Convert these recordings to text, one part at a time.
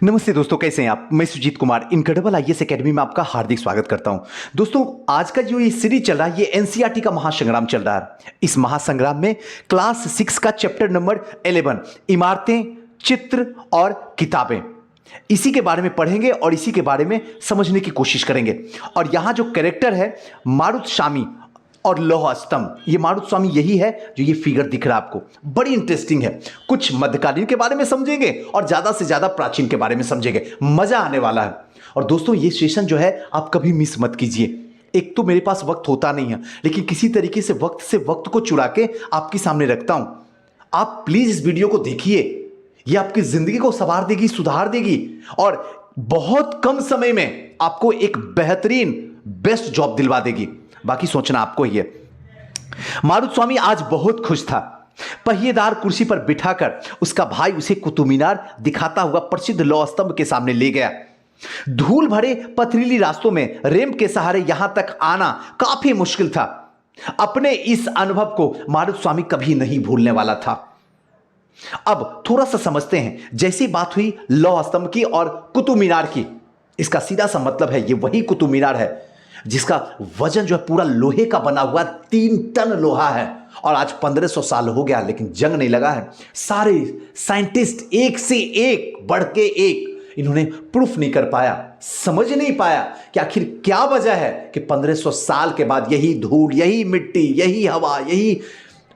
नमस्ते दोस्तों, कैसे हैं आप। मैं Sujit Kumar Incredible IAS Academy में आपका हार्दिक स्वागत करता हूं। दोस्तों, आज का जो ये सीरीज चल रहा है ये एनसीईआरटी का महासंग्राम चल रहा है। इस महासंग्राम में क्लास 6 का चैप्टर नंबर 11 इमारतें, चित्र और किताबें, इसी के बारे में पढ़ेंगे और इसी के बारे में समझने की कोशिश करेंगे। और यहां जो कैरेक्टर है मारुतस्वामी और लौह स्तंभ, ये मारुतस्वामी यही है जो ये फिगर दिख रहा है आपको। बड़ी इंटरेस्टिंग है। कुछ मध्यकालीन के बारे में समझेंगे और ज्यादा से ज्यादा प्राचीन के बारे में समझेंगे। मजा आने वाला है। और दोस्तों, ये सेशन जो है आप कभी मिस मत कीजिए। एक तो मेरे पास वक्त होता नहीं है, लेकिन किसी तरीके से वक्त को चुरा के आपके सामने रखता हूं। आप प्लीज इस वीडियो को देखिए। ये आपकी जिंदगी को संवार देगी, सुधार देगी और बहुत कम समय में आपको एक बेहतरीन बेस्ट जॉब दिलवा देगी। बाकी सोचना आपको ही है। मारुतस्वामी आज बहुत खुश था। पहिएदार कुर्सी पर बिठाकर उसका भाई उसे कुतुब मीनार दिखाता हुआ प्रसिद्ध लौह स्तंभ के सामने ले गया। धूल भरे पथरीली रास्तों में रेम के सहारे यहां तक आना काफी मुश्किल था। अपने इस अनुभव को मारुतस्वामी कभी नहीं भूलने वाला था। अब थोड़ा सा समझते हैं। जैसी बात हुई लौह स्तंभ की और कुतुब मीनार की, इसका सीधा सा मतलब है ये वही कुतुब मीनार है जिसका वजन जो है पूरा लोहे का बना हुआ 3 टन लोहा है। और आज 1500 साल हो गया लेकिन जंग नहीं लगा है। सारे साइंटिस्ट एक से एक बढ़ के एक इन्होंने प्रूफ नहीं कर पाया, समझ नहीं पाया कि आखिर क्या वजह है कि 1500 साल के बाद यही धूल, यही मिट्टी, यही हवा, यही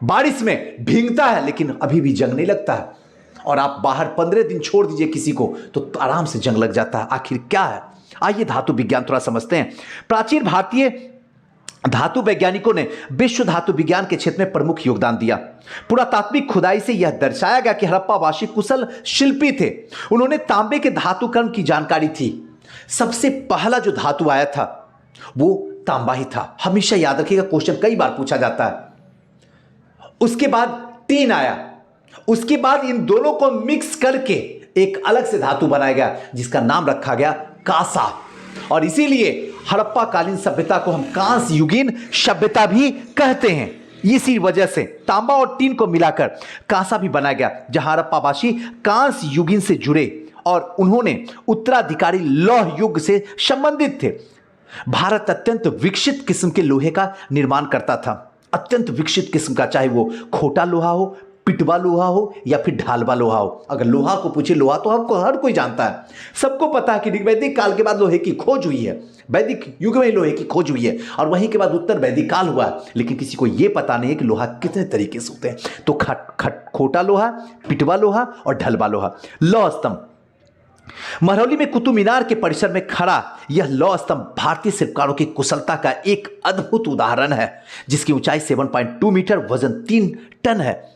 बारिश में भीगता है लेकिन अभी भी जंग नहीं लगता है। और आप बाहर 15 दिन छोड़ दीजिए किसी को तो आराम से जंग लग जाता है। आखिर क्या है? आइए धातु विज्ञान थोड़ा समझते हैं। प्राचीन भारतीय धातु वैज्ञानिकों ने विश्व धातु विज्ञान के क्षेत्र में प्रमुख योगदान दिया। पुरातात्विक खुदाई से यह दर्शाया गया कि हड़प्पावासी कुशल शिल्पी थे। उन्होंने तांबे के धातु कर्म की जानकारी थी। सबसे पहला जो धातु आया था वो तांबा ही था। हमेशा याद रखिएगा, क्वेश्चन कई बार पूछा जाता है। उसके बाद टीन आया। उसके बाद इन दोनों को मिक्स करके एक अलग से धातु बनाया गया जिसका नाम रखा गया कांसा। और इसीलिए हड़प्पा कालीन सभ्यता को हम कांस युगीन सभ्यता भी कहते हैं। इसी वजह से तांबा और टीन को मिलाकर कांसा भी बनाया गया, जहां हड़प्पावासी कांस युगीन से जुड़े और उन्होंने उत्तराधिकारी लौह युग से संबंधित थे। भारत अत्यंत विकसित किस्म के लोहे का निर्माण करता था। अत्यंत विकसित किस्म का, चाहे वो खोटा लोहा हो, पिटवा लोहा हो या फिर ढालवा लोहा हो। अगर लोहा को पूछे, लोहा तो हमको हर कोई जानता है, सबको पता है कि वैदिक काल के बाद लोहे की खोज हुई है। वैदिक युग में लोहे की खोज हुई है और वहीं के बाद उत्तर वैदिक काल हुआ। लेकिन किसी को यह पता नहीं है कि लोहा कितने तरीके से होते हैं। तो खोटा लोहा, पिटवा लोहा और ढलवा लोहा। लौह स्तंभ महरौली में कुतुब मीनार के परिसर में खड़ा यह लौह स्तंभ भारतीय शिल्पकारों की कुशलता का एक अद्भुत उदाहरण है, जिसकी ऊंचाई 7.2 मीटर, वजन 3 टन है।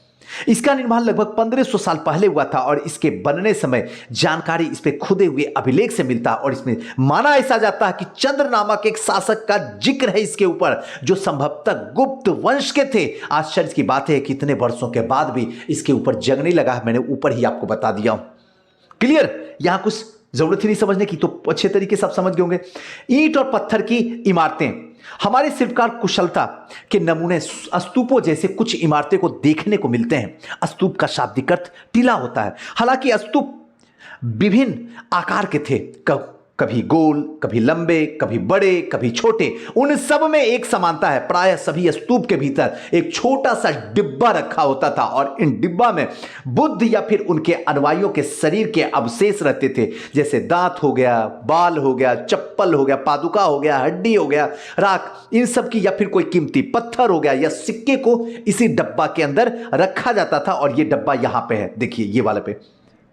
इसका निर्माण लगभग 1500 साल पहले हुआ था और इसके बनने समय जानकारी इस पे खुदे हुए अभिलेख से मिलता है। और इसमें माना ऐसा जाता है कि चंद्र नामक एक शासक का जिक्र है इसके ऊपर, जो संभवतः गुप्त वंश के थे। आश्चर्य की बात है कि इतने वर्षों के बाद भी इसके ऊपर जंग नहीं लगा। मैंने ऊपर ही आपको बता दिया हूं। क्लियर? यहां कुछ जरूरत ही नहीं समझने की, तो अच्छे तरीके से आप समझ गए होंगे। ईंट और पत्थर की इमारतें हमारे शिल्पकार कुशलता के नमूने स्तूपों जैसे कुछ इमारतें को देखने को मिलते हैं। स्तूप का शाब्दिक अर्थ टीला होता है। हालांकि स्तूप विभिन्न आकार के थे, कभी गोल, कभी लंबे, कभी बड़े, कभी छोटे। उन सब में एक समानता है। प्रायः सभी स्तूप के भीतर एक छोटा सा डिब्बा रखा होता था और इन डिब्बा में बुद्ध या फिर उनके अनुयायियों के शरीर के अवशेष रहते थे, जैसे दांत हो गया, बाल हो गया, चप्पल हो गया, पादुका हो गया, हड्डी हो गया, राख, इन सब की, या फिर कोई कीमती पत्थर हो गया या सिक्के को इसी डब्बा के अंदर रखा जाता था। और यह डब्बा यहां पे है, देखिए ये वाले पे।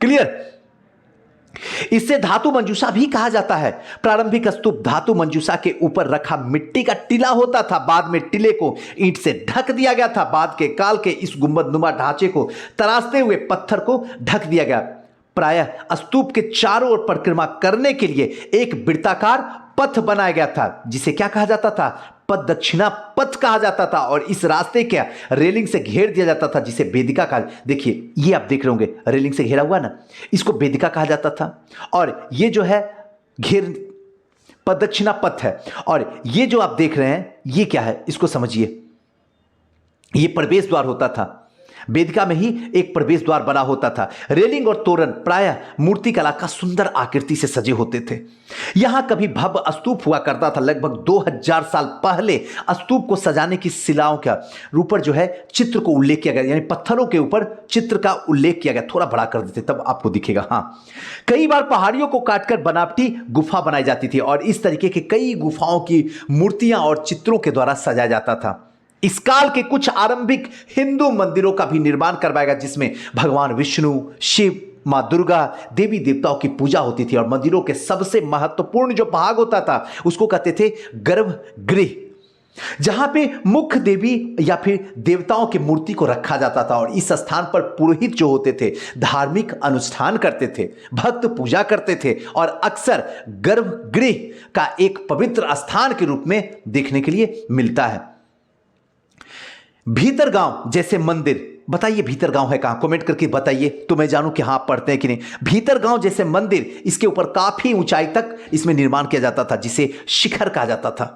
क्लियर? इसे धातु मंजूषा भी कहा जाता है। प्रारंभिक स्तूप धातु मंजूषा के ऊपर रखा मिट्टी का टीला होता था। बाद में टीले को ईंट से ढक दिया गया था। बाद के काल के इस गुंबदनुमा ढांचे को तराशते हुए पत्थर को ढक दिया गया। प्रायः स्तूप के चारों ओर परिक्रमा करने के लिए एक वृत्ताकार पथ बनाया गया था, जिसे क्या कहा जाता था? पद दक्षिणा पथ कहा जाता था। और इस रास्ते के रेलिंग से घेर दिया जाता था, जिसे वेदिका कहा। देखिए ये आप देख रहे होंगे, रेलिंग से घेरा हुआ ना, इसको वेदिका कहा जाता था। और ये जो है घेर प्रदक्षिणा पथ है। और ये जो आप देख रहे हैं ये क्या है, इसको समझिए। ये प्रवेश द्वार होता था। वेदिका में ही एक प्रवेश द्वार बना होता था। रेलिंग और तोरण प्रायः मूर्तिकला का सुंदर आकृति से सजे होते थे। यहां कभी भव्य स्तूप हुआ करता था। लगभग 2000 साल पहले स्तूप को सजाने की शिलाओं का ऊपर जो है चित्र को उल्लेख किया गया, यानी पत्थरों के ऊपर चित्र का उल्लेख किया गया। थोड़ा बड़ा कर देते तब आपको दिखेगा। हाँ, कई बार पहाड़ियों को काटकर बनावटी गुफा बनाई जाती थी और इस तरीके के कई गुफाओं की मूर्तियां और चित्रों के द्वारा सजाया जाता था। इस काल के कुछ आरंभिक हिंदू मंदिरों का भी निर्माण करवाया गया, जिसमें भगवान विष्णु, शिव, मां दुर्गा, देवी देवताओं की पूजा होती थी और मंदिरों के सबसे महत्वपूर्ण जो भाग होता था उसको कहते थे गर्भगृह, जहां पे मुख्य देवी या फिर देवताओं की मूर्ति को रखा जाता था और इस स्थान पर पुरोहित जो होते थे धार्मिक अनुष्ठान करते थे, भक्त पूजा करते थे और अक्सर गर्भगृह का एक पवित्र स्थान के रूप में देखने के लिए मिलता है। भीतरगांव जैसे मंदिर, बताइए भीतरगांव है कहां, कमेंट करके बताइए तो मैं जानूं कि हां पढ़ते हैं कि नहीं। भीतरगांव जैसे मंदिर, इसके ऊपर काफी ऊंचाई तक इसमें निर्माण किया जाता था जिसे शिखर कहा जाता था।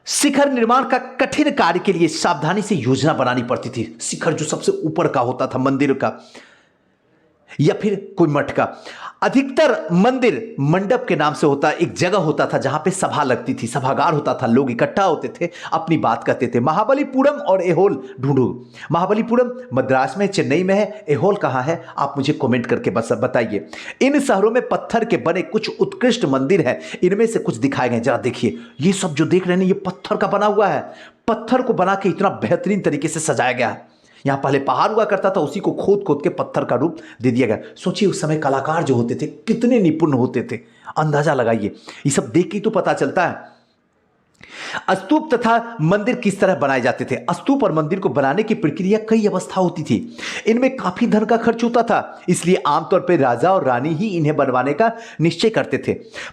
शिखर निर्माण का कठिन कार्य के लिए सावधानी से योजना बनानी पड़ती थी। शिखर जो सबसे ऊपर का होता था मंदिर का या फिर कोई मठ का, अधिकतर मंदिर मंडप के नाम से होता, एक जगह होता था जहां पे सभा लगती थी, सभागार होता था, लोग इकट्ठा होते थे, अपनी बात करते थे। महाबलीपुरम और एहोल ढूंढो। महाबलीपुरम मद्रास में, चेन्नई में है, एहोल कहां है आप मुझे कमेंट करके बस बताइए। इन शहरों में पत्थर के बने कुछ उत्कृष्ट मंदिर हैं, इनमें से कुछ दिखाए गए, जरा देखिए। ये सब जो देख रहे हैं ये पत्थर का बना हुआ है, पत्थर को बना के इतना बेहतरीन तरीके से सजाया गया है। यहां पहले पहाड़ हुआ करता था, उसी को खोद खोद के पत्थर का रूप दे दिया गया। सोचिए उस समय कलाकार जो होते थे कितने निपुण होते थे, अंदाजा लगाइए। ये सब देख के तो पता चलता है। स्तूप तथा मंदिर किस तरह बनाए जाते थे। स्तूप और मंदिर को बनाने की प्रक्रिया कई अवस्था होती थी, इनमें काफी धन का खर्च होता था, इसलिए आमतौर पर राजा और रानी ही इन्हें बनवाने का निश्चय करते थे।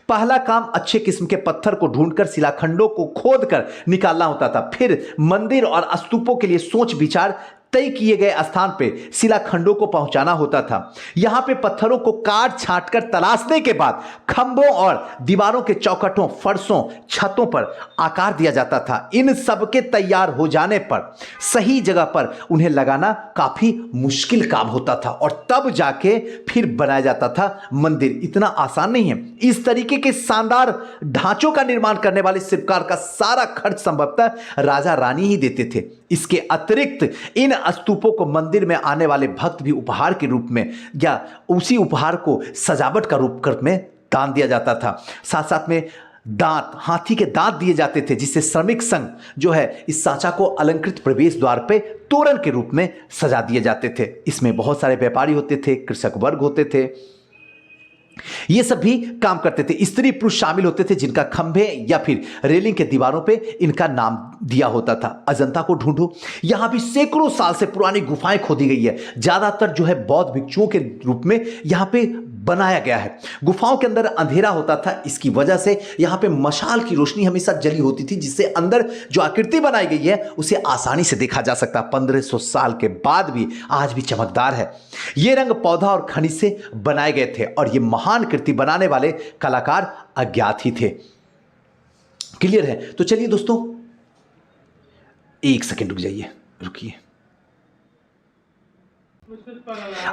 पहला काम अच्छे किस्म के पत्थर को ढूंढकर शिलाखंडों को खोदकर निकालना होता था। फिर मंदिर और स्तूपों के लिए सोच विचार तय किए गए स्थान पे शिलाखंडों को पहुंचाना होता था। यहां पे पत्थरों को काट छांट कर तराशने के बाद खंभों और दीवारों के चौखटों, फर्शों, छतों पर आकार दिया जाता था। इन सब के तैयार हो जाने पर सही जगह पर उन्हें लगाना काफी मुश्किल काम होता था और तब जाके फिर बनाया जाता था मंदिर। इतना आसान नहीं है। इस तरीके के शानदार ढांचों का निर्माण करने वाले शिल्पकार का सारा खर्च संभवतः राजा रानी ही देते थे। इसके अतिरिक्त इन स्तूपों को मंदिर में आने वाले भक्त भी उपहार के रूप में या उसी उपहार को सजावट का रूप में दान दिया जाता था। साथ साथ में दांत, हाथी के दांत दिए जाते थे, जिससे श्रमिक संघ जो है इस सांचा को अलंकृत प्रवेश द्वार पे तोरण के रूप में सजा दिए जाते थे। इसमें बहुत सारे व्यापारी होते थे, कृषक वर्ग होते थे, ये सब भी काम करते थे। स्त्री पुरुष शामिल होते थे जिनका खंभे या फिर रेलिंग के दीवारों पे इनका नाम दिया होता था। अजंता को ढूंढो, यहां भी सैकड़ों साल से पुरानी गुफाएं खोदी गई है, ज्यादातर जो है बौद्ध भिक्षुओं के रूप में यहां पे बनाया गया है। गुफाओं के अंदर अंधेरा होता था, इसकी वजह से यहां पे मशाल की रोशनी हमेशा जली होती थी, जिससे अंदर जो आकृति बनाई गई है उसे आसानी से देखा जा सकता। 1500 साल के बाद भी आज भी चमकदार है। ये रंग पौधा और खनिज से बनाए गए थे और ये महान कृति बनाने वाले कलाकार अज्ञात ही थे। क्लियर है? तो चलिए दोस्तों, एक सेकंड रुक जाइए, रुकिए।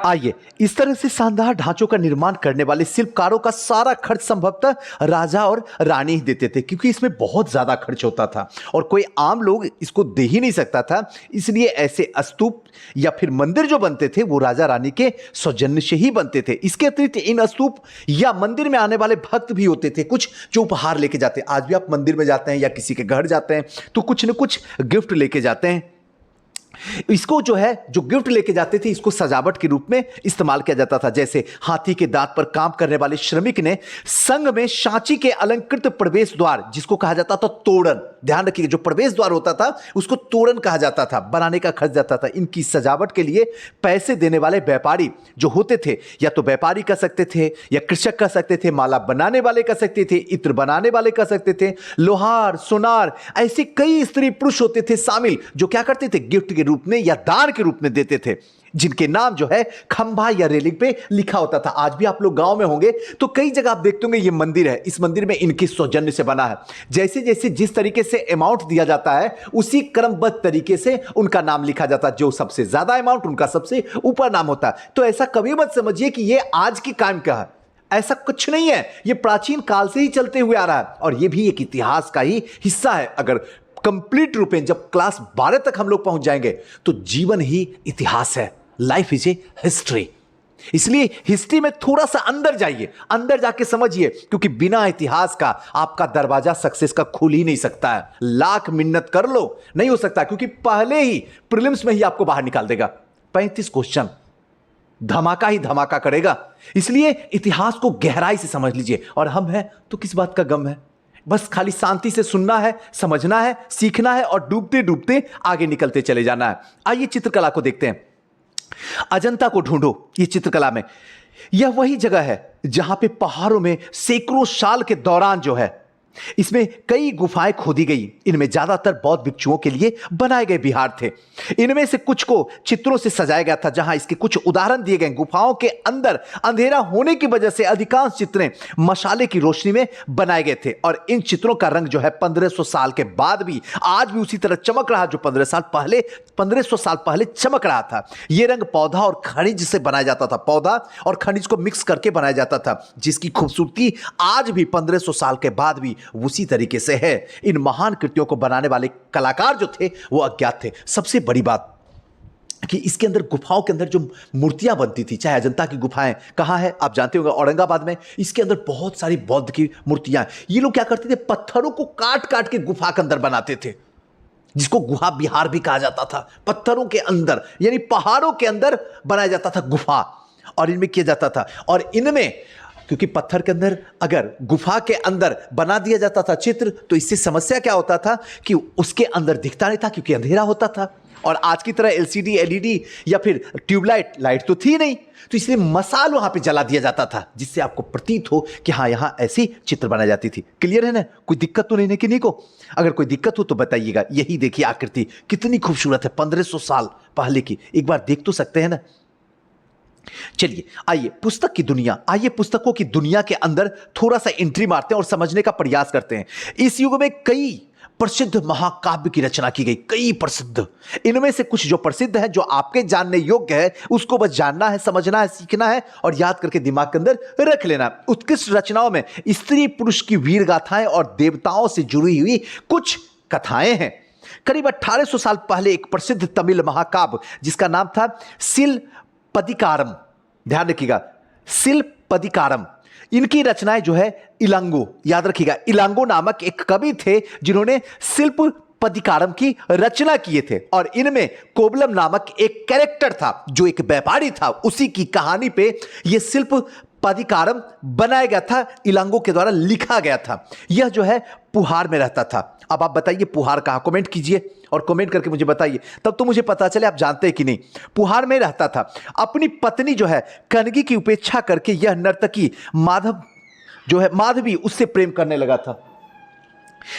आइए, इस तरह से शानदार ढांचों का निर्माण करने वाले शिल्पकारों का सारा खर्च संभवतः राजा और रानी ही देते थे, क्योंकि इसमें बहुत ज्यादा खर्च होता था और कोई आम लोग इसको दे ही नहीं सकता था। इसलिए ऐसे स्तूप या फिर मंदिर जो बनते थे वो राजा रानी के सौजन्य से ही बनते थे। इसके अतिरिक्त इन स्तूप या मंदिर में आने वाले भक्त भी होते थे, कुछ जो उपहार लेके जाते हैं। आज भी आप मंदिर में जाते हैं या किसी के घर जाते हैं तो कुछ न कुछ गिफ्ट लेके जाते हैं। इसको जो है, जो गिफ्ट लेके जाते थे, इसको सजावट के रूप में इस्तेमाल किया जाता था। जैसे हाथी के दांत पर काम करने वाले श्रमिक ने संघ में सांची के अलंकृत प्रवेश द्वार, जिसको कहा जाता था तोरण, ध्यान रखिए, जो प्रवेश द्वार होता था उसको तोरण कहा जाता था, बनाने का खर्च जाता था। इनकी सजावट के लिए पैसे देने वाले व्यापारी जो होते थे, या तो व्यापारी कह सकते थे या कृषक कह सकते थे, माला बनाने वाले कह सकते थे, इत्र बनाने वाले कह सकते थे, लोहार, सोनार, ऐसे कई स्त्री पुरुष होते थे शामिल, जो क्या करते थे, गिफ्ट के रूप में या दान के रूप में देते थे। जिनके नाम जो है खंभा या रेलिंग पे लिखा होता था। आज भी आप लोग गांव में होंगे तो कई जगह आप देखते होंगे ये मंदिर है, इस मंदिर में इनके सौजन्य से बना है। जैसे जैसे जिस तरीके से अमाउंट दिया जाता है उसी क्रमबद्ध तरीके से उनका नाम लिखा जाता है। जो सबसे ज्यादा अमाउंट उनका सबसे ऊपर नाम होता है। तो ऐसा कभी मत समझिए कि ये आज की कायम का है, ऐसा कुछ नहीं है। ये प्राचीन काल से ही चलते हुए आ रहा है और ये भी एक इतिहास का ही हिस्सा है। अगर कंप्लीट रूप में जब क्लास 12 तक हम लोग पहुंच जाएंगे तो जीवन ही इतिहास है। Life is a history. इसलिए हिस्ट्री में थोड़ा सा अंदर जाइए, अंदर जाके समझिए, क्योंकि बिना इतिहास का आपका दरवाजा सक्सेस का खुल ही नहीं सकता है। लाख मिन्नत कर लो नहीं हो सकता, क्योंकि पहले ही प्रीलिम्स में ही आपको बाहर निकाल देगा। 35 क्वेश्चन धमाका ही धमाका करेगा। इसलिए इतिहास को गहराई से समझ लीजिए। और हम हैं तो किस बात का गम है, बस खाली शांति से सुनना है, समझना है, सीखना है और डूबते डूबते आगे निकलते चले जाना है। आइए चित्रकला को देखते हैं। अजंता को ढूंढो। ये चित्रकला में यह वही जगह है जहां पे पहाड़ों में सैकड़ों साल के दौरान जो है इसमें कई गुफाएं खोदी गई। इनमें ज्यादातर बौद्ध भिक्षुओं के लिए बनाए गए विहार थे। इनमें से कुछ को चित्रों से सजाया गया था, जहां इसके कुछ उदाहरण दिए गए। गुफाओं के अंदर अंधेरा होने की वजह से अधिकांश चित्रें मशाले की रोशनी में बनाए गए थे और इन चित्रों का रंग जो है 1500 साल के बाद भी आज भी उसी तरह चमक रहा जो 1500 साल पहले चमक रहा था। यह रंग पौधा और खनिज से बनाया जाता था। पौधा और खनिज को मिक्स करके बनाया जाता था, जिसकी खूबसूरती आज भी 1500 साल के बाद भी उसी तरीके से है। इन महान कृतियों को बनाने वाले कलाकार जो थे वो अज्ञात थे। सबसे बड़ी बात कि इसके अंदर गुफाओं के अंदर जो मूर्तियां बनती थी, चाहे अजंता की गुफाएं कहां है आप जानते होंगे, औरंगाबाद में। इसके अंदर बहुत सारी बौद्ध की मूर्तियां। ये लोग क्या करते थे, पत्थरों को काट काट के गुफा के अंदर बनाते थे, जिसको गुहा विहार भी कहा जाता था। पत्थरों के अंदर यानी पहाड़ों के अंदर बनाया जाता था गुफा, और इनमें किया जाता था। और इनमें क्योंकि पत्थर के अंदर अगर गुफा के अंदर बना दिया जाता था चित्र, तो इससे समस्या क्या होता था कि उसके अंदर दिखता नहीं था, क्योंकि अंधेरा होता था। और आज की तरह एलसीडी एलईडी या फिर ट्यूबलाइट लाइट तो थी नहीं, तो इसलिए मसाल वहां पे जला दिया जाता था, जिससे आपको प्रतीत हो कि हाँ यहां ऐसी चित्र बनाई जाती थी। क्लियर है ना? कोई दिक्कत तो नहीं है किन्हीं को? अगर कोई दिक्कत हो तो बताइएगा। यही देखिए आकृति कितनी खूबसूरत है, 1500 साल पहले की। एक बार देख तो सकते हैं ना। चलिए आइए पुस्तक की दुनिया, आइए पुस्तकों की दुनिया के अंदर थोड़ा सा एंट्री मारते हैं और समझने का प्रयास करते हैं। इस युग में कई प्रसिद्ध महाकाव्य की रचना की गई, कई प्रसिद्ध। इनमें से कुछ जो प्रसिद्ध है, जो आपके जानने योग्य है, उसको बस जानना है, समझना है, सीखना है और याद करके दिमाग के अंदर रख लेना। उत्कृष्ट रचनाओं में स्त्री पुरुष की वीर गाथाएं और देवताओं से जुड़ी हुई कुछ कथाएं हैं। करीब 1800 साल पहले एक प्रसिद्ध तमिल महाकाव्य जिसका नाम था सिलपदिकारम, ध्यान रखिएगा, सिलपदिकारम, इनकी रचनाएं जो है इलांगो, याद रखिएगा, इलांगो नामक एक कवि थे जिन्होंने सिलपदिकारम की रचना किए थे। और इनमें कोबलम नामक एक कैरेक्टर था जो एक व्यापारी था, उसी की कहानी पे यह सिलपदिकारम बनाया गया था, इलांगो के द्वारा लिखा गया था। यह जो है पुहार में रहता था। अब आप बताइए पुहार कहां, कमेंट कीजिए और कमेंट करके मुझे बताइए, तब तो मुझे पता चले आप जानते हैं कि नहीं। पुहार में रहता था। अपनी पत्नी जो है कनगी की उपेक्षा करके यह नर्तकी माधवी उससे प्रेम करने लगा था।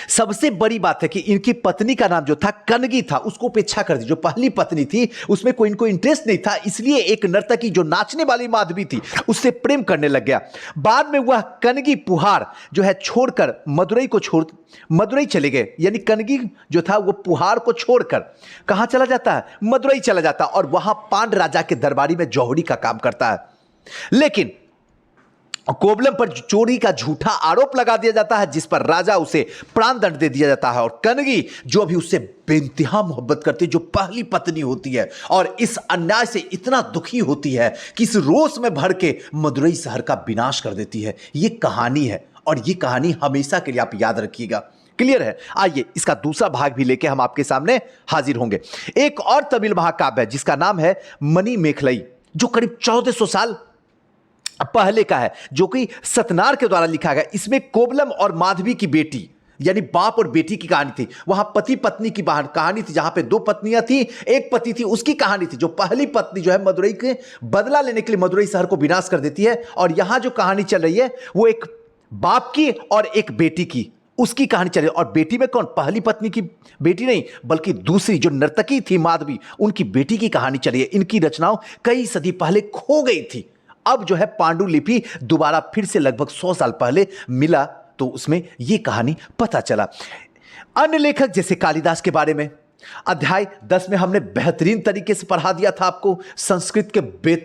सबसे बड़ी बात है कि इनकी पत्नी का नाम जो था कनगी था, उसको उपेक्षा कर दी। जो पहली पत्नी थी उसमें कोई इनको इंटरेस्ट नहीं था, इसलिए एक नर्तकी जो नाचने वाली माधवी थी उससे प्रेम करने लग गया। बाद में वह कनगी पुहार जो है छोड़कर मदुरई चले गए। यानी कनगी जो था वो पुहार को छोड़कर कहां चला जाता है, मदुरई चला जाता है और वहां पांड राजा के दरबारी में जौहरी का काम करता है। लेकिन कोबलम पर चोरी का झूठा आरोप लगा दिया जाता है, जिस पर राजा उसे प्राण दंड दे दिया जाता है। और कनगी जो अभी उससे बेइंतहा मोहब्बत करती है, जो पहली पत्नी होती है, और इस अन्याय से इतना दुखी होती है कि इस रोष में भर के मदुरई शहर का विनाश कर देती है। यह कहानी है और यह कहानी हमेशा के लिए आप याद रखिएगा। क्लियर है? आइए इसका दूसरा भाग भी लेके हम आपके सामने हाजिर होंगे। एक और तमिल महाकाव्य है जिसका नाम है मणि मेखलई, जो करीब 1400 साल पहले का है, जो कि सतनार के द्वारा लिखा गया। इसमें कोबलम और माधवी की बेटी यानी बाप और बेटी की कहानी थी। वहां पति पत्नी की कहानी थी, जहां पे 2 पत्नियां थी, एक पति थी, उसकी कहानी थी। जो पहली पत्नी जो है मदुरई के बदला लेने के लिए मदुरई शहर को विनाश कर देती है। और यहां जो कहानी चल रही है वो एक बाप की और एक बेटी की, उसकी कहानी चले। और बेटी में कौन, पहली पत्नी की बेटी नहीं बल्कि दूसरी जो नर्तकी थी माधवी, उनकी बेटी की कहानी चली है। इनकी रचनाओं कई सदी पहले खो गई थी, अब जो है पांडुलिपि दोबारा फिर से लगभग 100 साल पहले मिला तो उसमें यह कहानी पता चला। अन्य लेखक जैसे कालिदास के बारे में अध्याय 10 में हमने बेहतरीन तरीके से पढ़ा दिया था आपको। संस्कृत के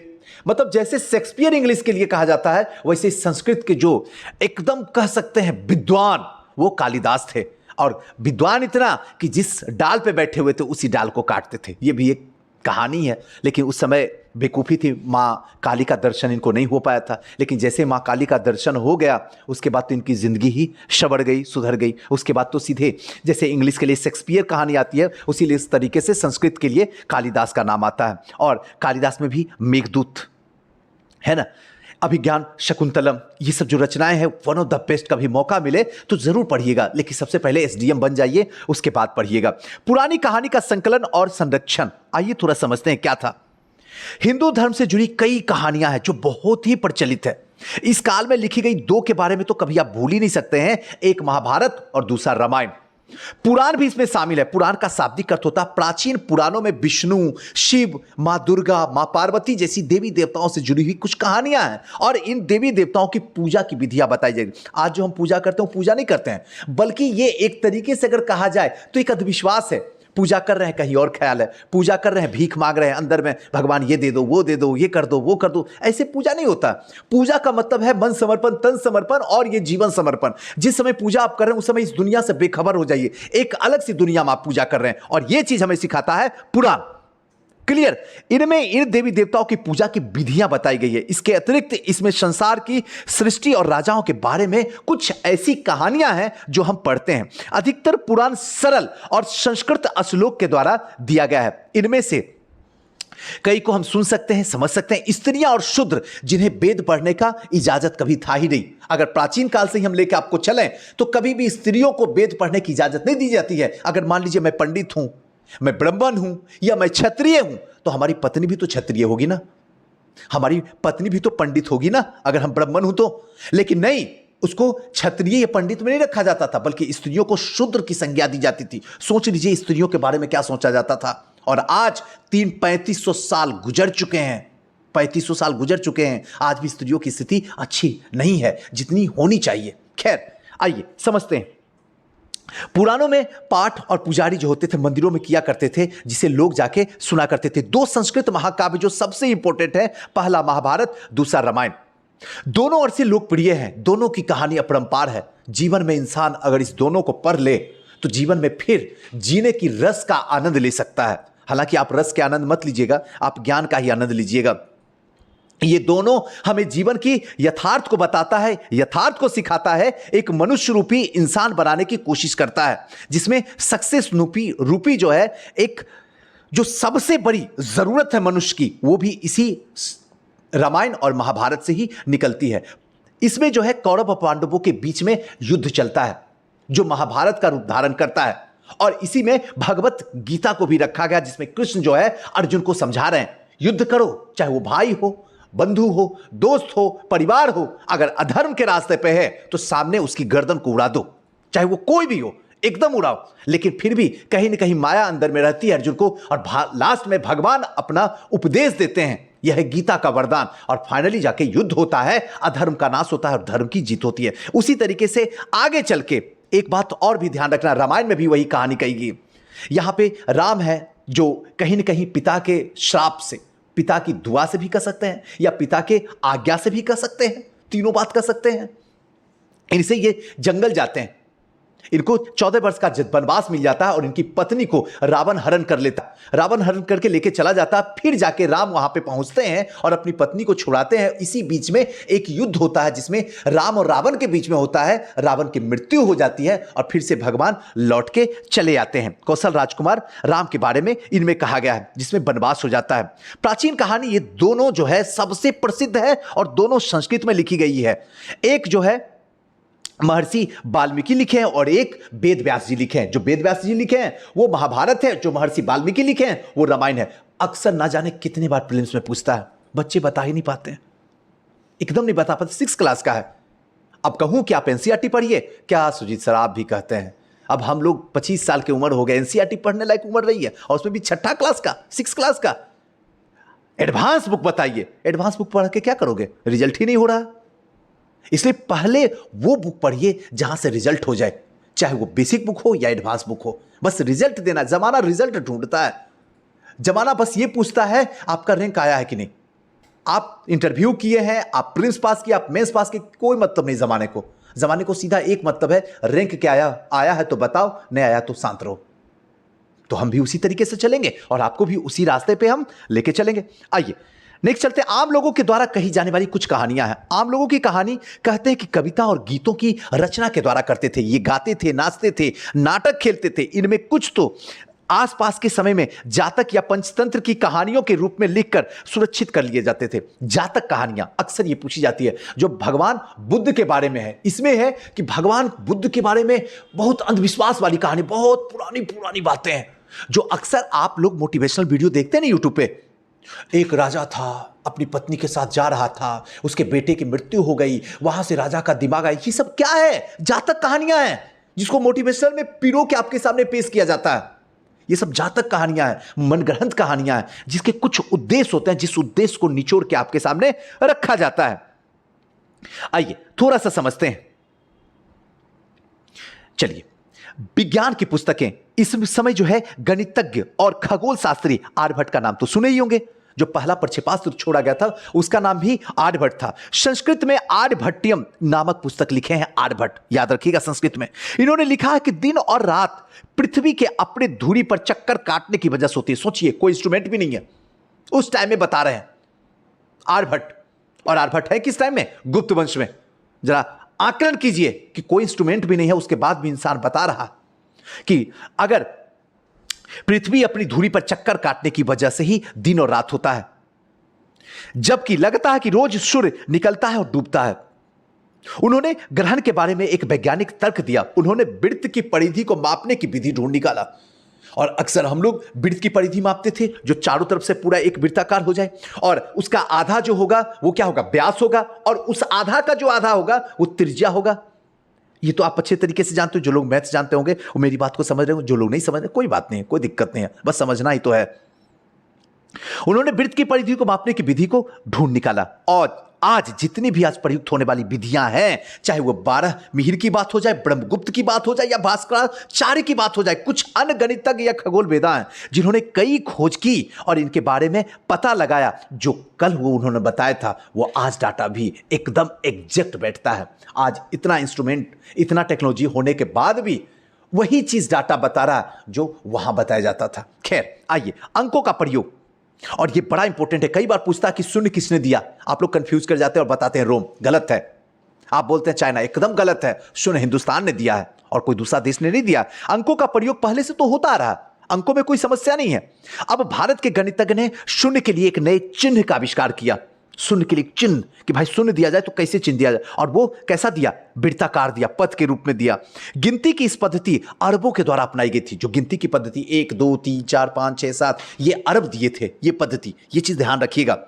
मतलब जैसे शेक्सपियर इंग्लिश के लिए कहा जाता है, वैसे संस्कृत के जो एकदम कह सकते हैं विद्वान, वो कालिदास थे। और विद्वान इतना कि जिस डाल पे बैठे हुए थे उसी डाल को काटते थे। ये भी एक कहानी है। लेकिन उस समय बेकूफी थी, माँ काली का दर्शन इनको नहीं हो पाया था। लेकिन जैसे माँ काली का दर्शन हो गया उसके बाद तो इनकी जिंदगी ही संवर गई, सुधर गई। उसके बाद तो सीधे जैसे इंग्लिश के लिए शेक्सपियर कहानी आती है, उसी इस तरीके से संस्कृत के लिए कालिदास का नाम आता है। और कालिदास में भी मेघदूत है ना, अभिज्ञान, शकुंतलम, ये सब जो रचनाएं हैं वन ऑफ द बेस्ट। कभी मौका मिले तो जरूर पढ़िएगा, लेकिन सबसे पहले एसडीएम बन जाइए, उसके बाद पढ़िएगा। पुरानी कहानी का संकलन और संरक्षण, आइए थोड़ा समझते हैं क्या था। हिंदू धर्म से जुड़ी कई कहानियां हैं जो बहुत ही प्रचलित है। इस काल में लिखी गई दो के बारे में तो कभी आप भूल ही नहीं सकते हैं, एक महाभारत और दूसरा रामायण। पुराण भी इसमें शामिल है। पुराण का शाब्दिक अर्थ होता है प्राचीन पुराणों में विष्णु, शिव, मां दुर्गा, मां पार्वती जैसी देवी देवताओं से जुड़ी हुई कुछ कहानियां हैं और इन देवी देवताओं की पूजा की विधियां बताई जाएगी। आज जो हम पूजा करते हैं पूजा नहीं करते हैं, बल्कि ये एक तरीके से अगर कहा जाए तो एक अंधविश्वास है। पूजा कर रहे हैं कहीं और ख्याल है, पूजा कर रहे हैं भीख मांग रहे हैं अंदर में, भगवान ये दे दो, वो दे दो, ये कर दो, वो कर दो। ऐसे पूजा नहीं होता। पूजा का मतलब है मन समर्पण, तन समर्पण और ये जीवन समर्पण। जिस समय पूजा आप कर रहे हैं उस समय इस दुनिया से बेखबर हो जाइए, एक अलग सी दुनिया में आप पूजा कर रहे हैं। और ये चीज हमें सिखाता है पुराण। क्लियर। इनमें इन देवी देवताओं की पूजा की विधियां बताई गई है। इसके अतिरिक्त इसमें संसार की सृष्टि और राजाओं के बारे में कुछ ऐसी कहानियां हैं जो हम पढ़ते हैं। अधिकतर पुराण सरल और संस्कृत श्लोक के द्वारा दिया गया है। इनमें से कई को हम सुन सकते हैं, समझ सकते हैं। स्त्रियां और शूद्र जिन्हें वेद पढ़ने का इजाजत कभी था ही नहीं। अगर प्राचीन काल से ही हम लेकर आपको चलें तो कभी भी स्त्रियों को वेद पढ़ने की इजाजत नहीं दी जाती है। अगर मान लीजिए मैं पंडित हूं, मैं ब्राह्मण हूं या मैं क्षत्रिय हूं, तो हमारी पत्नी भी तो क्षत्रिय होगी ना, हमारी पत्नी भी तो पंडित होगी ना अगर हम ब्राह्मण हूं तो। लेकिन नहीं, उसको क्षत्रिय या पंडित में नहीं रखा जाता था, बल्कि स्त्रियों को शूद्र की संज्ञा दी जाती थी। सोच लीजिए स्त्रियों के बारे में क्या सोचा जाता था। और आज 3500 साल गुजर चुके हैं, 3500 साल गुजर चुके हैं, आज भी स्त्रियों की स्थिति अच्छी नहीं है जितनी होनी चाहिए। खैर, आइए समझते हैं। पुराणों में पाठ और पुजारी जो होते थे मंदिरों में किया करते थे, जिसे लोग जाके सुना करते थे। दो संस्कृत महाकाव्य जो सबसे इंपॉर्टेंट है, पहला महाभारत, दूसरा रामायण। दोनों ओर से लोकप्रिय हैं, दोनों की कहानी अपरंपार है। जीवन में इंसान अगर इस दोनों को पढ़ ले तो जीवन में फिर जीने की रस का आनंद ले सकता है। हालांकि आप रस के आनंद मत लीजिएगा, आप ज्ञान का ही आनंद लीजिएगा। ये दोनों हमें जीवन की यथार्थ को बताता है, यथार्थ को सिखाता है, एक मनुष्य रूपी इंसान बनाने की कोशिश करता है, जिसमें सक्सेस रूपी जो है, एक जो सबसे बड़ी जरूरत है मनुष्य की, वो भी इसी रामायण और महाभारत से ही निकलती है। इसमें जो है कौरव और पांडवों के बीच में युद्ध चलता है जो महाभारत का रूप धारण करता है। और इसी में भगवत गीता को भी रखा गया, जिसमें कृष्ण जो है अर्जुन को समझा रहे हैं, युद्ध करो, चाहे वो भाई हो, बंधु हो, दोस्त हो, परिवार हो। अगर अधर्म के रास्ते पे है तो सामने उसकी गर्दन को उड़ा दो, चाहे वो कोई भी हो, एकदम उड़ाओ। लेकिन फिर भी कहीं ना कहीं माया अंदर में रहती है अर्जुन को, और लास्ट में भगवान अपना उपदेश देते हैं, यह है गीता का वरदान। और फाइनली जाके युद्ध होता है, अधर्म का नाश होता है और धर्म की जीत होती है। उसी तरीके से आगे चल के एक बात और भी ध्यान रखना, रामायण में भी वही कहानी कही गई। यहां पे राम है जो कहीं ना कहीं पिता के श्राप से, पिता की दुआ से भी कर सकते हैं या पिता के आज्ञा से भी कर सकते हैं, तीनों बात कर सकते हैं। इनसे ये जंगल जाते हैं, इनको 14 वर्ष का वनवास मिल जाता है और इनकी पत्नी को रावण हरण कर लेता है। रावण हरण करके लेके चला जाता है, फिर जाके राम वहां पे पहुंचते हैं और अपनी पत्नी को छुड़ाते हैं। इसी बीच में एक युद्ध होता है जिसमें राम और रावण के बीच में होता है, रावण की मृत्यु हो जाती है और फिर से भगवान लौट के चले आते हैं। कौशल राजकुमार राम के बारे में इनमें कहा गया है, जिसमें वनवास हो जाता है। प्राचीन कहानी ये दोनों जो है सबसे प्रसिद्ध है और दोनों संस्कृत में लिखी गई है। एक जो है महर्षि वाल्मीकि लिखे हैं और एक वेद व्यास जी लिखे हैं। जो वेद व्यास जी लिखे हैं वो महाभारत है, जो महर्षि वाल्मीकि लिखे हैं वो रामायण है। अक्सर ना जाने कितने बार प्रीलिम्स में पूछता है, बच्चे बता ही नहीं पाते हैं, एकदम नहीं बता पाते। 6 क्लास का है, अब कहूं कि आप एनसीईआरटी पढ़िए, क्या सुजीत सर आप भी कहते हैं? अब हम लोग 25 साल की उम्र हो गए, एनसीईआरटी पढ़ने लायक उम्र रही है, और उसमें भी छठा क्लास का, 6 क्लास का। एडवांस बुक बताइए, एडवांस बुक पढ़ के क्या करोगे? रिजल्ट ही नहीं हो रहा। इसलिए पहले वो बुक पढ़िए जहां से रिजल्ट हो जाए, चाहे वो बेसिक बुक हो या एडवांस बुक हो, बस रिजल्ट देना। जमाना रिजल्ट ढूंढता है, जमाना बस ये पूछता है आपका रैंक आया है कि नहीं। आप इंटरव्यू किए हैं, आप प्रीलिम्स पास किए, आप मेंस पास किए, कोई मतलब नहीं जमाने को। जमाने को सीधा एक मतलब है, रैंक क्या आया है तो बताओ, नहीं आया तो शांत रहो। तो हम भी उसी तरीके से चलेंगे और आपको भी उसी रास्ते पे हम लेके चलेंगे। आइए नेक्स्ट चलते हैं। आम लोगों के द्वारा कही जाने वाली कुछ कहानियां हैं। आम लोगों की कहानी कहते हैं कि कविता और गीतों की रचना के द्वारा करते थे। ये गाते थे, नाचते थे, नाटक खेलते थे। इनमें कुछ तो आसपास के समय में जातक या पंचतंत्र की कहानियों के रूप में लिखकर सुरक्षित कर लिए जाते थे। जातक कहानियां अक्सर ये पूछी जाती है जो भगवान बुद्ध के बारे में है। इसमें है कि भगवान बुद्ध के बारे में बहुत अंधविश्वास वाली कहानी, बहुत पुरानी पुरानी बातें हैं जो अक्सर आप लोग मोटिवेशनल वीडियो देखते हैं ना यूट्यूब पे। एक राजा था, अपनी पत्नी के साथ जा रहा था, उसके बेटे की मृत्यु हो गई, वहां से राजा का दिमाग आया। ये सब क्या है? जातक कहानियां हैं जिसको मोटिवेशनल में पिरो के आपके सामने पेश किया जाता है। ये सब जातक कहानियां हैं, मनगढ़ंत कहानियां हैं जिसके कुछ उद्देश्य होते हैं, जिस उद्देश्य को निचोड़ के आपके सामने रखा जाता है। आइए थोड़ा सा समझते हैं। चलिए, विज्ञान की पुस्तकें इस समय जो है गणितज्ञ और खगोल शास्त्री आर्यभट्ट का नाम तो सुने ही होंगे। जो पहला प्रक्षेपास्त्र छोड़ा गया था उसका नाम भी आर्यभट्ट था। संस्कृत में आर्यभट्टियम नामक पुस्तक लिखे हैं आर्यभट्ट, याद रखिएगा संस्कृत में। इन्होंने लिखा है कि दिन और रात पृथ्वी के अपने धुरी पर चक्कर काटने की वजह से होती है। सोचिए, कोई इंस्ट्रूमेंट भी नहीं है उस टाइम में, बता रहे हैं आर्यभट्ट। और आर्यभट्ट है किस टाइम में? गुप्त वंश में। जरा आकलन कीजिए कि कोई इंस्ट्रूमेंट भी नहीं है, उसके बाद भी इंसान बता रहा कि अगर पृथ्वी अपनी धुरी पर चक्कर काटने की वजह से ही दिन और रात होता है, जबकि लगता है कि रोज सूर्य निकलता है और डूबता है। उन्होंने ग्रहण के बारे में एक वैज्ञानिक तर्क दिया। उन्होंने वृत्त की परिधि को मापने की विधि ढूंढ निकाला। और अक्सर हम लोग वृत्त की परिधि मापते थे जो चारों तरफ से पूरा एक वृत्ताकार हो जाए, और उसका आधा जो होगा वो क्या होगा? व्यास होगा, और उस आधा का जो आधा होगा वो त्रिज्या होगा। ये तो आप अच्छे तरीके से जानते हो। जो लोग मैथ्स जानते होंगे वो मेरी बात को समझ रहे हो, जो लोग नहीं समझ रहे कोई बात नहीं है, कोई दिक्कत नहीं है, बस समझना ही तो है। उन्होंने वृत्त की परिधि को मापने की विधि को ढूंढ निकाला। और आज जितनी भी आज प्रयुक्त होने वाली विधियां हैं, चाहे वो 12 मिहिर की बात हो जाए, ब्रह्मगुप्त की बात हो जाए, या भास्कराचार्य की बात हो जाए, कुछ अन्य गणितज्ञ या खगोल वेदा हैं जिन्होंने कई खोज की और इनके बारे में पता लगाया। जो कल वो उन्होंने बताया था वो आज डाटा भी एकदम एग्जैक्ट बैठता है। आज इतना इंस्ट्रूमेंट, इतना टेक्नोलॉजी होने के बाद भी वही चीज डाटा बता रहा है जो वहां बताया जाता था। खैर, आइए अंकों का प्रयोग, और ये बड़ा इंपॉर्टेंट है। कई बार पूछता है कि शून्य किसने दिया, आप लोग कंफ्यूज कर जाते हैं और बताते हैं रोम। गलत है। आप बोलते हैं चाइना, एकदम गलत है। शून्य हिंदुस्तान ने दिया है और कोई दूसरा देश ने नहीं दिया। अंकों का प्रयोग पहले से तो होता आ रहा, अंकों में कोई समस्या नहीं है। अब भारत के गणितज्ञ ने शून्य के लिए एक नए चिन्ह का आविष्कार किया। शून्य के लिए चिन्ह कि भाई शून्य दिया जाए तो कैसे चिन्ह दिया जाए, और वो कैसा दिया? वृत्ताकार दिया, पद के रूप में दिया। गिनती की इस पद्धति अरबों के द्वारा अपनाई गई थी। जो गिनती की पद्धति 1 2 3 4 5 6 7 ये अरब दिए थे ये पद्धति, ये चीज ध्यान रखिएगा।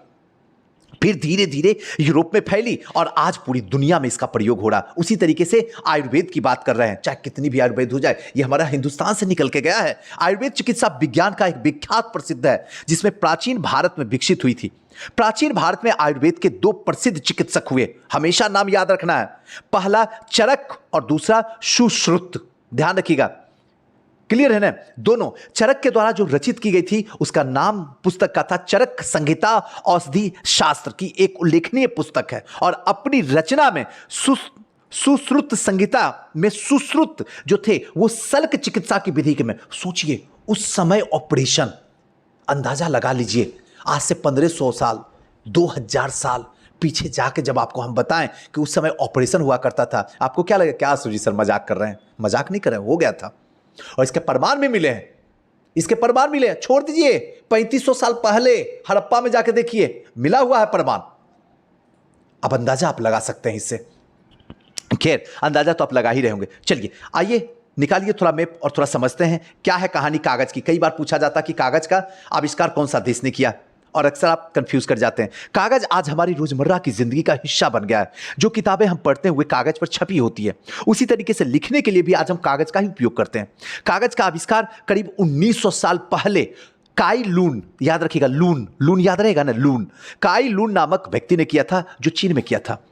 फिर धीरे धीरे यूरोप में फैली और आज पूरी दुनिया में इसका प्रयोग हो रहा। उसी तरीके से आयुर्वेद की बात कर रहे हैं, चाहे कितनी भी आयुर्वेद हो जाए, ये हमारा हिंदुस्तान से निकल के गया है। आयुर्वेद चिकित्सा विज्ञान का एक विख्यात प्रसिद्ध है जिसमें प्राचीन भारत में विकसित हुई थी। प्राचीन भारत में आयुर्वेद के 2 प्रसिद्ध चिकित्सक हुए, हमेशा नाम याद रखना है। पहला चरक और दूसरा सुश्रुत, ध्यान रखिएगा। क्लियर है ना? दोनों चरक के द्वारा जो रचित की गई थी उसका नाम पुस्तक का था चरक संहिता औषधि शास्त्र की एक उल्लेखनीय पुस्तक है। और अपनी रचना में सुश्रुत संहिता में सुश्रुत जो थे वो शल्य चिकित्सा की विधि के में, सोचिए उस समय ऑपरेशन, अंदाजा लगा लीजिए आज से 1500 साल 2000 साल पीछे जाके जब आपको हम बताएं कि उस समय ऑपरेशन हुआ करता था, आपको क्या लगेगा? क्या सुजी सर मजाक कर रहे हैं? मजाक नहीं कर रहे हैं, हो गया था। और इसके प्रमाण भी मिले हैं, इसके प्रमाण मिले हैं। छोड़ दीजिए 3500 साल पहले हड़प्पा में जाके देखिए, मिला हुआ है प्रमाण। अब अंदाजा आप लगा सकते हैं इससे। खैर, अंदाजा तो आप लगा ही रहे होंगे। चलिए आइए निकालिए थोड़ा मैप और थोड़ा समझते हैं क्या है कहानी कागज की। कई बार पूछा जाता कि कागज का आविष्कार कौन सा देश ने किया, और अक्सर आप कंफ्यूज कर जाते हैं। कागज आज हमारी रोजमर्रा की जिंदगी का हिस्सा बन गया है। जो किताबें हम पढ़ते हैं वे कागज पर छपी होती है। उसी तरीके से लिखने के लिए भी आज हम कागज का ही उपयोग करते हैं। कागज का आविष्कार करीब 1900 साल पहले काई लून, याद रखिएगा, लून लून याद रहेगा ना, लून, काई लून नामक व्यक्ति ने किया था, जो चीन में किया था।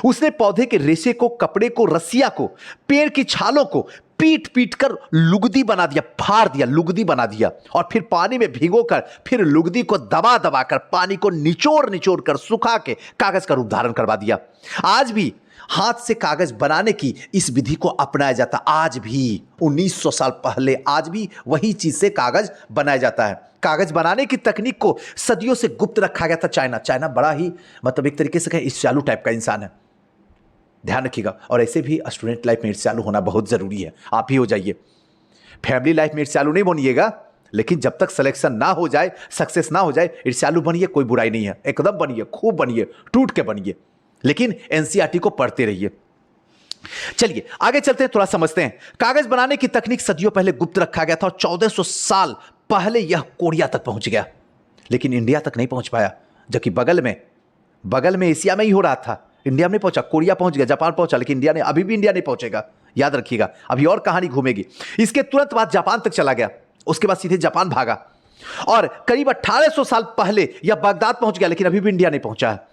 उसने पौधे के रेशे को, कपड़े को, रस्सिया को, पेड़ की छालों को पीट पीट कर लुगदी बना दिया, फाड़ दिया, लुगदी बना दिया, और फिर पानी में भिगोकर फिर लुगदी को दबा दबा कर, पानी को निचोड़ निचोड़ कर, सुखा के कागज का रूप धारण करवा दिया। आज भी हाथ से कागज बनाने की इस विधि को अपनाया जाता। आज भी 1900 साल पहले आज भी वही चीज से कागज बनाया जाता है। कागज बनाने की तकनीक को सदियों से गुप्त रखा गया था। चाइना बड़ा ही मतलब एक तरीके से कहें ईर्ष्यालु टाइप का इंसान है, ध्यान रखिएगा। और ऐसे भी स्टूडेंट लाइफ में ईर्ष्यालु होना बहुत जरूरी है, आप ही हो जाइए। फैमिली लाइफ में ईर्ष्यालु नहीं बनिएगा, लेकिन जब तक सिलेक्शन ना हो जाए, सक्सेस ना हो जाए, ईर्ष्यालु बनिए, कोई बुराई नहीं है, एकदम बनिए, खूब बनिए, टूट के बनिए, लेकिन एनसीईआरटी को पढ़ते रहिए। चलिए आगे चलते हैं, थोड़ा समझते हैं। कागज बनाने की तकनीक सदियों पहले गुप्त रखा गया था और 1400 साल पहले यह कोरिया तक पहुंच गया, लेकिन इंडिया तक नहीं पहुंच पाया। जबकि बगल में एशिया में ही हो रहा था, इंडिया में नहीं पहुंचा। कोरिया पहुंच गया, जापान पहुंचा, लेकिन इंडिया ने, अभी भी इंडिया नहीं पहुंचेगा, याद रखिएगा, अभी और कहानी घूमेगी। इसके तुरंत बाद जापान तक चला गया, उसके बाद सीधे जापान भागा और करीब 1800 साल पहले यह बगदाद पहुंच गया, लेकिन अभी भी इंडिया नहीं पहुंचा है।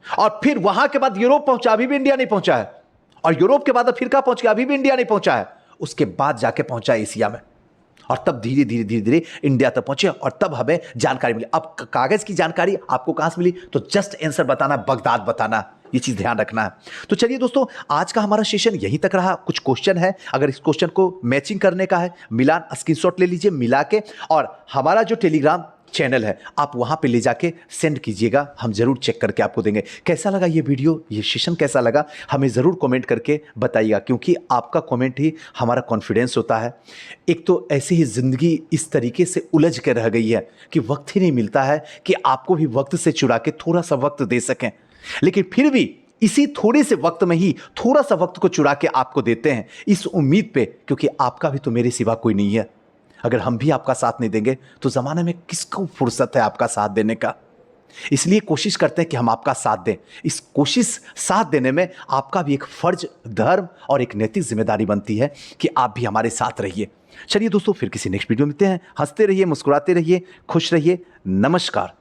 और फिर वहां के बाद यूरोप पहुंचा, अभी भी इंडिया नहीं पहुंचा है। और यूरोप के बाद फिर कहां पहुंच गया, अभी भी इंडिया नहीं पहुंचा है। उसके बाद जाके पहुंचा एशिया में, और तब धीरे धीरे इंडिया तक पहुंचे, और तब हमें जानकारी मिली। अब कागज की जानकारी आपको कहां से मिली, तो जस्ट आंसर बताना, बगदाद बताना, ये चीज ध्यान रखना है। तो चलिए दोस्तों, आज का हमारा सेशन यहीं तक रहा। कुछ क्वेश्चन है, अगर इस क्वेश्चन को मैचिंग करने का है, मिलान स्क्रीनशॉट ले लीजिए मिला के, और हमारा जो टेलीग्राम चैनल है आप वहां पे ले जाके सेंड कीजिएगा, हम जरूर चेक करके आपको देंगे। कैसा लगा ये वीडियो, ये सेशन कैसा लगा, हमें जरूर कमेंट करके बताइएगा, क्योंकि आपका कमेंट ही हमारा कॉन्फिडेंस होता है। एक तो ऐसे ही जिंदगी इस तरीके से उलझ के रह गई है कि वक्त ही नहीं मिलता है कि आपको भी वक्त से चुरा के थोड़ा सा वक्त दे सकें, लेकिन फिर भी इसी थोड़े से वक्त में ही थोड़ा सा वक्त को चुरा के आपको देते हैं, इस उम्मीद पे, क्योंकि आपका भी तो मेरे सिवा कोई नहीं है। अगर हम भी आपका साथ नहीं देंगे तो जमाने में किसको फुर्सत है आपका साथ देने का। इसलिए कोशिश करते हैं कि हम आपका साथ दें। इस कोशिश साथ देने में आपका भी एक फर्ज, धर्म और एक नैतिक जिम्मेदारी बनती है कि आप भी हमारे साथ रहिए। चलिए दोस्तों, फिर किसी नेक्स्ट वीडियो में मिलते हैं। हंसते रहिए, मुस्कुराते रहिए, खुश रहिए। नमस्कार।